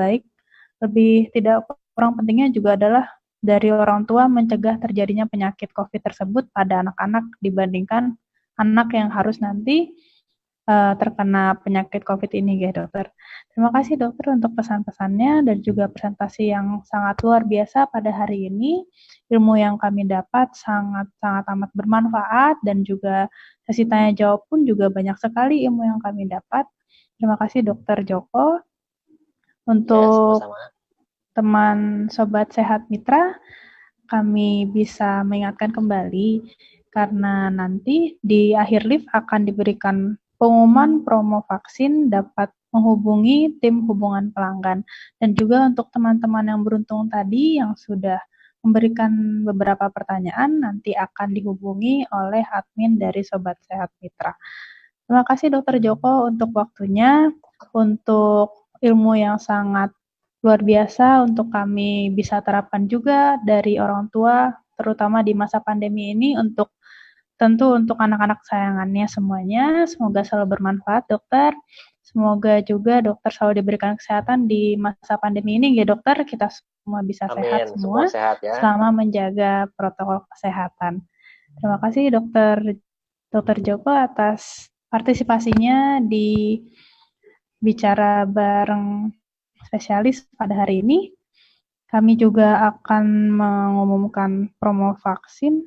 tidak kurang pentingnya juga adalah dari orang tua mencegah terjadinya penyakit COVID tersebut pada anak-anak dibandingkan anak yang harus nanti terkena penyakit COVID ini ya dokter. Terima kasih dokter untuk pesan-pesannya dan juga presentasi yang sangat luar biasa pada hari ini. Ilmu yang kami dapat sangat-sangat amat bermanfaat, dan juga sesi tanya jawab pun juga banyak sekali ilmu yang kami dapat. Terima kasih dokter Joko. Untuk teman Sobat Sehat Mitra, kami bisa mengingatkan kembali karena nanti di akhir live akan diberikan pengumuman promo vaksin dapat menghubungi tim hubungan pelanggan. Dan juga untuk teman-teman yang beruntung tadi yang sudah memberikan beberapa pertanyaan, nanti akan dihubungi oleh admin dari Sobat Sehat Mitra. Terima kasih Dokter Joko untuk waktunya, untuk ilmu yang sangat luar biasa untuk kami bisa terapkan juga dari orang tua, terutama di masa pandemi ini tentu untuk anak-anak sayangannya semuanya. Semoga selalu bermanfaat, dokter. Semoga juga dokter selalu diberikan kesehatan di masa pandemi ini, ya dokter. Kita semua bisa sehat semua sehat ya. Selama menjaga protokol kesehatan. Terima kasih Dokter Joko atas partisipasinya di bicara bareng spesialis pada hari ini. Kami juga akan mengumumkan promo vaksin